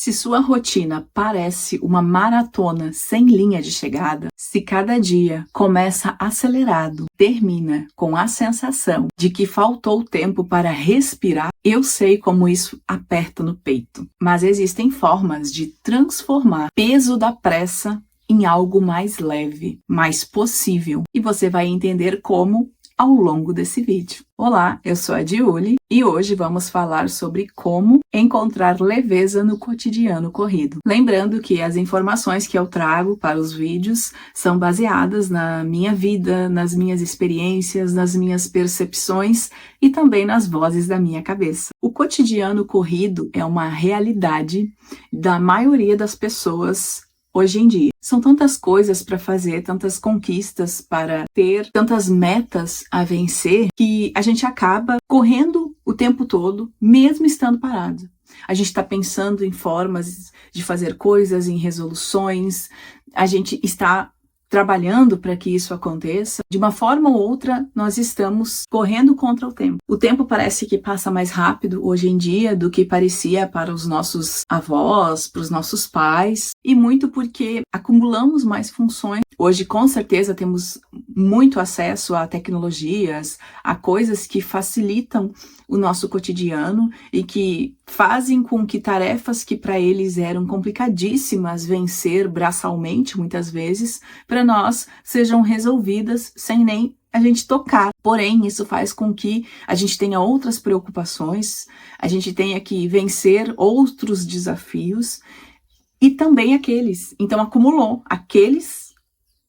Se sua rotina parece uma maratona sem linha de chegada, se cada dia começa acelerado, termina com a sensação de que faltou tempo para respirar, eu sei como isso aperta no peito. Mas existem formas de transformar o peso da pressa em algo mais leve, mais possível. E você vai entender como ao longo desse vídeo. Olá, eu sou a Diuli e hoje vamos falar sobre como encontrar leveza no cotidiano corrido. Lembrando que as informações que eu trago para os vídeos são baseadas na minha vida, nas minhas experiências, nas minhas percepções e também nas vozes da minha cabeça. O cotidiano corrido é uma realidade da maioria das pessoas hoje em dia. São tantas coisas para fazer, tantas conquistas para ter, tantas metas a vencer, que a gente acaba correndo o tempo todo, mesmo estando parado. A gente está pensando em formas de fazer coisas, em resoluções, a gente está trabalhando para que isso aconteça. De uma forma ou outra, nós estamos correndo contra o tempo. O tempo parece que passa mais rápido hoje em dia do que parecia para os nossos avós, para os nossos pais, e muito porque acumulamos mais funções. Hoje, com certeza, temos muito acesso a tecnologias, a coisas que facilitam o nosso cotidiano e que fazem com que tarefas que para eles eram complicadíssimas vencer braçalmente, muitas vezes, para nós sejam resolvidas sem nem a gente tocar. Porém, isso faz com que a gente tenha outras preocupações, a gente tenha que vencer outros desafios e também aqueles. Então, acumulou aqueles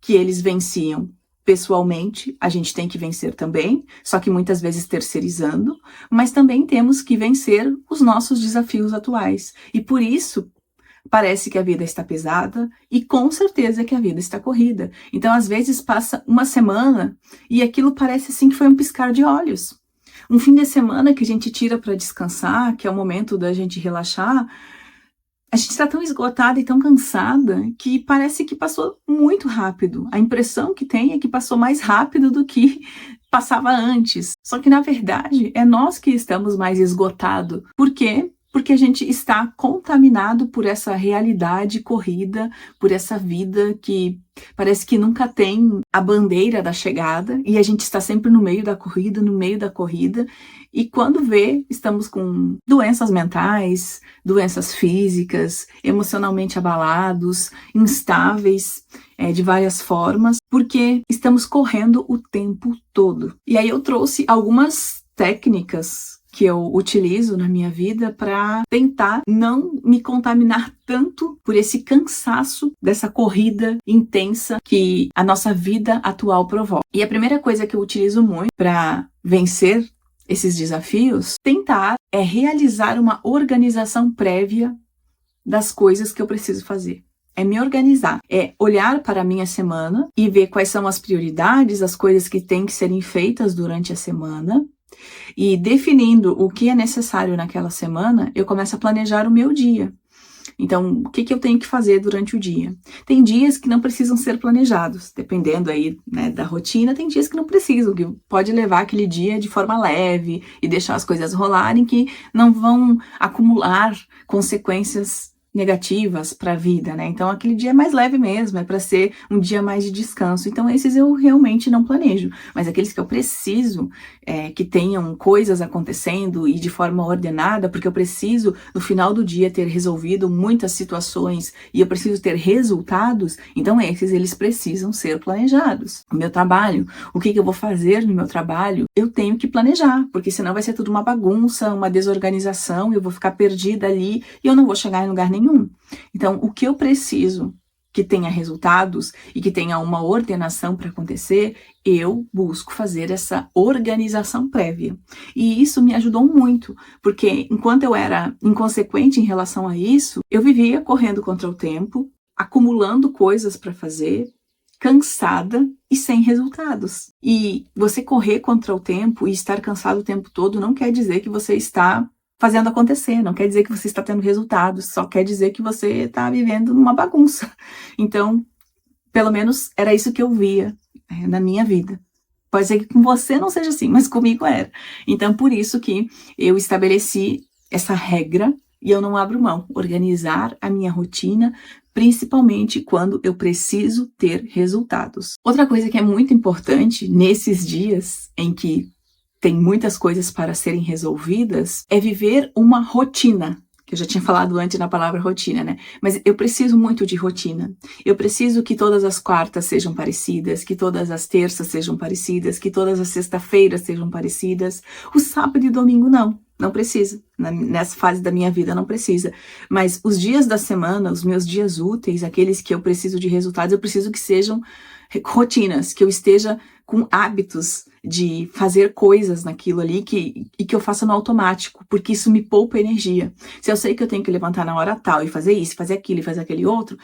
que eles venciam pessoalmente, a gente tem que vencer também, só que muitas vezes terceirizando, mas também temos que vencer os nossos desafios atuais. E por isso, parece que a vida está pesada e com certeza que a vida está corrida. Então, às vezes, passa uma semana e aquilo parece assim que foi um piscar de olhos. Um fim de semana que a gente tira para descansar, que é o momento da gente relaxar, a gente está tão esgotada e tão cansada que parece que passou muito rápido. A impressão que tem é que passou mais rápido do que passava antes. Só que, na verdade, é nós que estamos mais esgotados. Por quê? Porque a gente está contaminado por essa realidade corrida, por essa vida que parece que nunca tem a bandeira da chegada e a gente está sempre no meio da corrida, no meio da corrida. E quando vê, estamos com doenças mentais, doenças físicas, emocionalmente abalados, instáveis, de várias formas, porque estamos correndo o tempo todo. E aí eu trouxe algumas técnicas que eu utilizo na minha vida para tentar não me contaminar tanto por esse cansaço dessa corrida intensa que a nossa vida atual provoca. E a primeira coisa que eu utilizo muito para vencer esses desafios, tentar realizar uma organização prévia das coisas que eu preciso fazer. É me organizar, é olhar para a minha semana e ver quais são as prioridades, as coisas que têm que serem feitas durante a semana. E definindo o que é necessário naquela semana, eu começo a planejar o meu dia. Então, o que eu tenho que fazer durante o dia? Tem dias que não precisam ser planejados, dependendo aí, né, da rotina, tem dias que não precisam, que pode levar aquele dia de forma leve e deixar as coisas rolarem, que não vão acumular consequências negativas para a vida, né? Então, aquele dia é mais leve mesmo, é para ser um dia mais de descanso. Então, esses eu realmente não planejo. Mas aqueles que eu preciso que tenham coisas acontecendo e de forma ordenada, porque eu preciso, no final do dia, ter resolvido muitas situações e eu preciso ter resultados, então esses, eles precisam ser planejados. O meu trabalho, o que eu vou fazer no meu trabalho, eu tenho que planejar, porque senão vai ser tudo uma bagunça, uma desorganização, eu vou ficar perdida ali e eu não vou chegar em lugar nenhum. Então, o que eu preciso que tenha resultados e que tenha uma ordenação para acontecer, eu busco fazer essa organização prévia. E isso me ajudou muito, porque enquanto eu era inconsequente em relação a isso, eu vivia correndo contra o tempo, acumulando coisas para fazer, cansada e sem resultados. E você correr contra o tempo e estar cansado o tempo todo não quer dizer que você está fazendo acontecer, não quer dizer que você está tendo resultados, só quer dizer que você está vivendo numa bagunça. Então, pelo menos era isso que eu via na minha vida. Pode ser que com você não seja assim, mas comigo era. Então, por isso que eu estabeleci essa regra e eu não abro mão. Organizar a minha rotina, principalmente quando eu preciso ter resultados. Outra coisa que é muito importante nesses dias em que tem muitas coisas para serem resolvidas é viver uma rotina. Que eu já tinha falado antes na palavra rotina, né? Mas eu preciso muito de rotina. Eu preciso que todas as quartas sejam parecidas, que todas as terças sejam parecidas, que todas as sexta-feiras sejam parecidas. O sábado e domingo não precisa. Nessa fase da minha vida não precisa. Mas os dias da semana, os meus dias úteis, aqueles que eu preciso de resultados, eu preciso que sejam rotinas, que eu esteja com hábitos de fazer coisas naquilo ali e que eu faça no automático, porque isso me poupa energia. Se eu sei que eu tenho que levantar na hora tal e fazer isso, fazer aquilo e fazer aquele outro,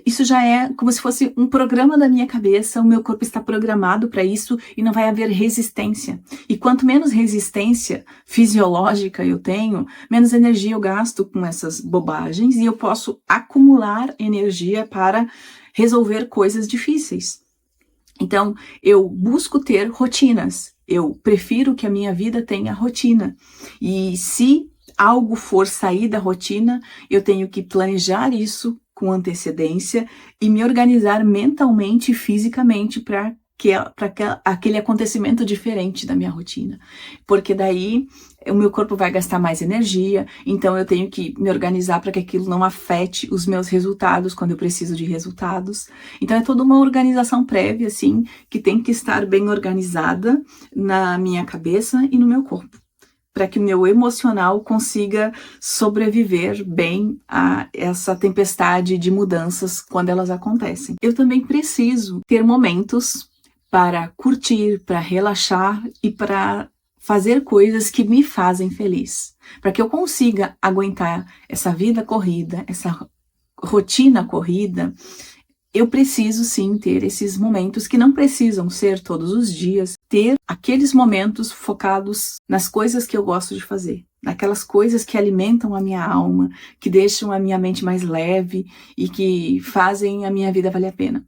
isso já é como se fosse um programa da minha cabeça, o meu corpo está programado para isso e não vai haver resistência. E quanto menos resistência fisiológica eu tenho, menos energia eu gasto com essas bobagens e eu posso acumular energia para resolver coisas difíceis. Então, eu busco ter rotinas. Eu prefiro que a minha vida tenha rotina. E se algo for sair da rotina, eu tenho que planejar isso com antecedência e me organizar mentalmente e fisicamente para aquele acontecimento diferente da minha rotina. Porque daí o meu corpo vai gastar mais energia, então eu tenho que me organizar para que aquilo não afete os meus resultados quando eu preciso de resultados. Então é toda uma organização prévia, assim, que tem que estar bem organizada na minha cabeça e no meu corpo, para que o meu emocional consiga sobreviver bem a essa tempestade de mudanças quando elas acontecem. Eu também preciso ter momentos para curtir, para relaxar e para fazer coisas que me fazem feliz. Para que eu consiga aguentar essa vida corrida, essa rotina corrida, eu preciso sim ter esses momentos que não precisam ser todos os dias, ter aqueles momentos focados nas coisas que eu gosto de fazer, naquelas coisas que alimentam a minha alma, que deixam a minha mente mais leve e que fazem a minha vida valer a pena.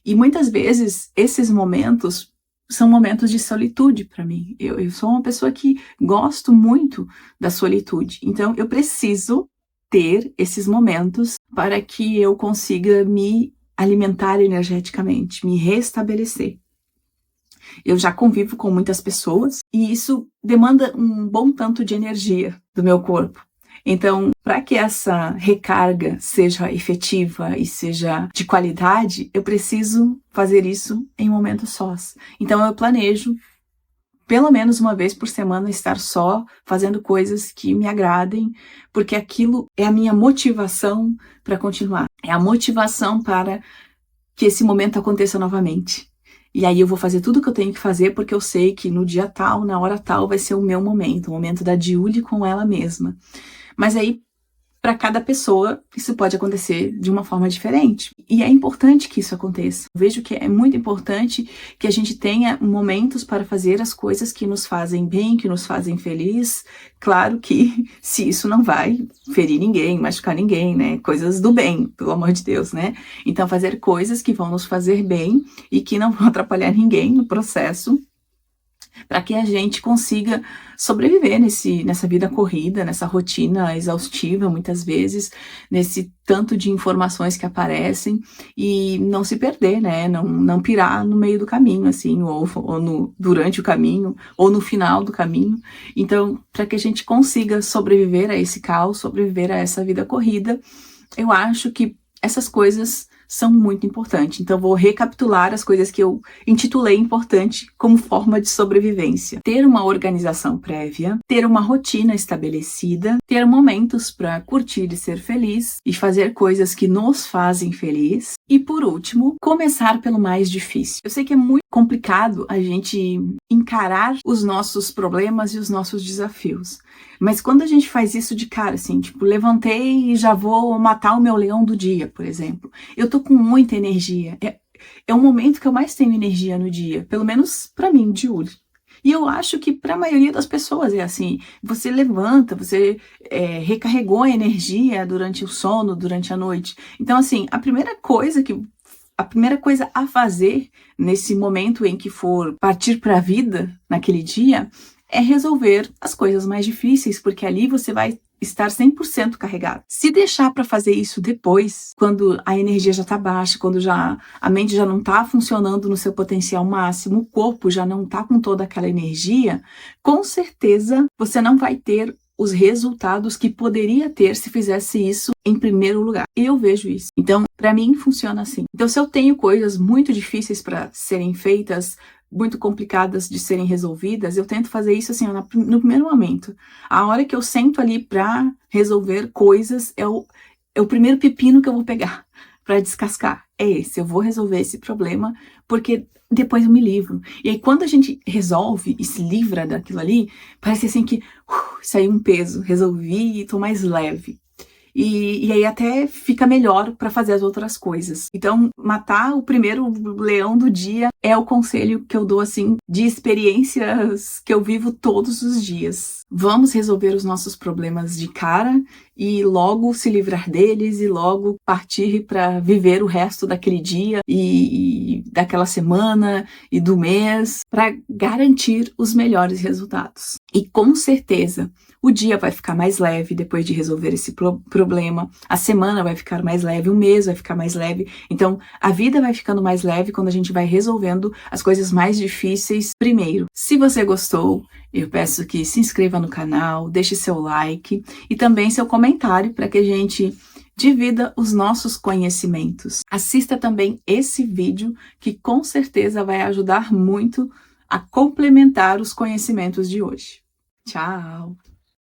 E muitas vezes esses momentos são momentos de solitude para mim. Eu sou uma pessoa que gosto muito da solitude, então eu preciso ter esses momentos para que eu consiga me alimentar energeticamente, me restabelecer. Eu já convivo com muitas pessoas e isso demanda um bom tanto de energia do meu corpo. Então, para que essa recarga seja efetiva e seja de qualidade, eu preciso fazer isso em momentos sós. Então, eu planejo, pelo menos uma vez por semana, estar só, fazendo coisas que me agradem, porque aquilo é a minha motivação para continuar. É a motivação para que esse momento aconteça novamente. E aí eu vou fazer tudo o que eu tenho que fazer, porque eu sei que no dia tal, na hora tal, vai ser o meu momento, o momento da Julie com ela mesma. Mas aí, para cada pessoa, isso pode acontecer de uma forma diferente. E é importante que isso aconteça. Eu vejo que é muito importante que a gente tenha momentos para fazer as coisas que nos fazem bem, que nos fazem feliz. Claro que se isso não vai ferir ninguém, machucar ninguém, né? Coisas do bem, pelo amor de Deus, né? Então, fazer coisas que vão nos fazer bem e que não vão atrapalhar ninguém no processo, para que a gente consiga sobreviver nessa vida corrida, nessa rotina exaustiva, muitas vezes, nesse tanto de informações que aparecem e não se perder, né? Não pirar no meio do caminho, assim, ou durante o caminho, ou no final do caminho. Então, para que a gente consiga sobreviver a esse caos, sobreviver a essa vida corrida, eu acho que essas coisas são muito importantes. Então, vou recapitular as coisas que eu intitulei importante como forma de sobrevivência. Ter uma organização prévia, ter uma rotina estabelecida, ter momentos para curtir e ser feliz e fazer coisas que nos fazem feliz. E, por último, começar pelo mais difícil. Eu sei que é muito complicado a gente encarar os nossos problemas e os nossos desafios. Mas quando a gente faz isso de cara, assim, tipo, levantei e já vou matar o meu leão do dia, por exemplo. Eu tô com muita energia. É o momento que eu mais tenho energia no dia, pelo menos pra mim, Julie. E eu acho que para a maioria das pessoas é assim. Você levanta, você recarregou a energia durante o sono, durante a noite. Então, assim, a primeira coisa a fazer nesse momento em que for partir para a vida naquele dia é resolver as coisas mais difíceis, porque ali você vai estar 100% carregado. Se deixar para fazer isso depois, quando a energia já está baixa, quando a mente já não está funcionando no seu potencial máximo, o corpo já não está com toda aquela energia, com certeza você não vai ter os resultados que poderia ter se fizesse isso em primeiro lugar. Eu vejo isso. Então, para mim, funciona assim. Então, se eu tenho coisas muito difíceis para serem feitas, muito complicadas de serem resolvidas, eu tento fazer isso assim, no primeiro momento. A hora que eu sento ali para resolver coisas, é o primeiro pepino que eu vou pegar para descascar. É esse, eu vou resolver esse problema, porque depois eu me livro. E aí, quando a gente resolve e se livra daquilo ali, parece assim que saiu um peso, resolvi e tô mais leve. E aí até fica melhor para fazer as outras coisas. Então, matar o primeiro leão do dia é o conselho que eu dou, assim, de experiências que eu vivo todos os dias. Vamos resolver os nossos problemas de cara e logo se livrar deles e logo partir para viver o resto daquele dia e daquela semana e do mês para garantir os melhores resultados. E com certeza, o dia vai ficar mais leve depois de resolver esse problema, a semana vai ficar mais leve, o mês vai ficar mais leve. Então, a vida vai ficando mais leve quando a gente vai resolvendo as coisas mais difíceis primeiro. Se você gostou, eu peço que se inscreva no canal, deixe seu like e também seu comentário para que a gente divida os nossos conhecimentos. Assista também esse vídeo que com certeza vai ajudar muito a complementar os conhecimentos de hoje. Tchau!